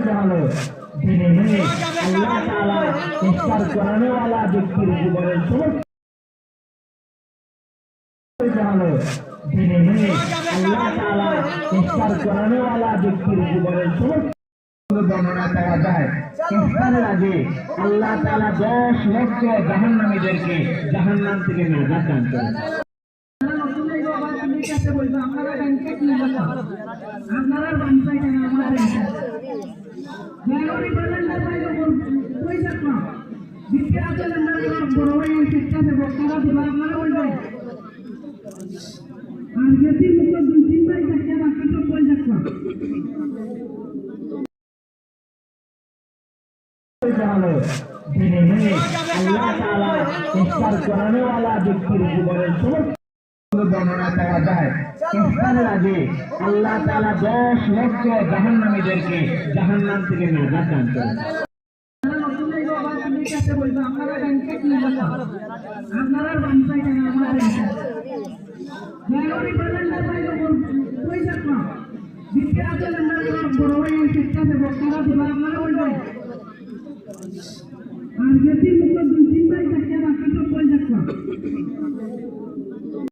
জানো দিনে দিনে আল্লাহ তাআলা ইফতার করানো वाला ব্যক্তির জীবনের সমস্ত জানো দিনে দিনে আল্লাহ তাআলা ইফতার করানো वाला ব্যক্তির জীবনের সমস্ত বর্ণনা পাওয়া যায়। ইফতারের আগে আল্লাহ তাআলা 10 লক্ষ জাহান্নামীদেরকে জাহান্নাম থেকে নাজাত দান করেন। আপনারা বানসাই কেন আমাদের জানুয়ারি বাজার বাইরে কই যাচ্ছ বিকে আছে না বড় বড় শিক্ষা দেব তারা দিবা আপনারা বলবেন আর যদি মুখ দুই তিন ভাই থাকে বাকি সব কই যাচ্ছ জানো দিনে দিনে আল্লাহ তাআলা ইফতার করানো वाला ব্যক্তির জীবনের সমস্ত বর্ণনা পাওয়া যায়। ইফতারের আগে আল্লাহ তাআলা 10 লক্ষ জাহান্নামীদেরকে জাহান্নাম থেকে নাজাত দান করেন। আপনারা বানসাই কেন আমাদের জানুয়ারি বাজার বাইরে কই যাচ্ছ বিকে আছে না বড় বড় শিক্ষা দেব তারা দিবা আপনারা বলবেন আর যদি মুখ দুই তিন ভাই থাকে বাকি সব কই যাচ্ছ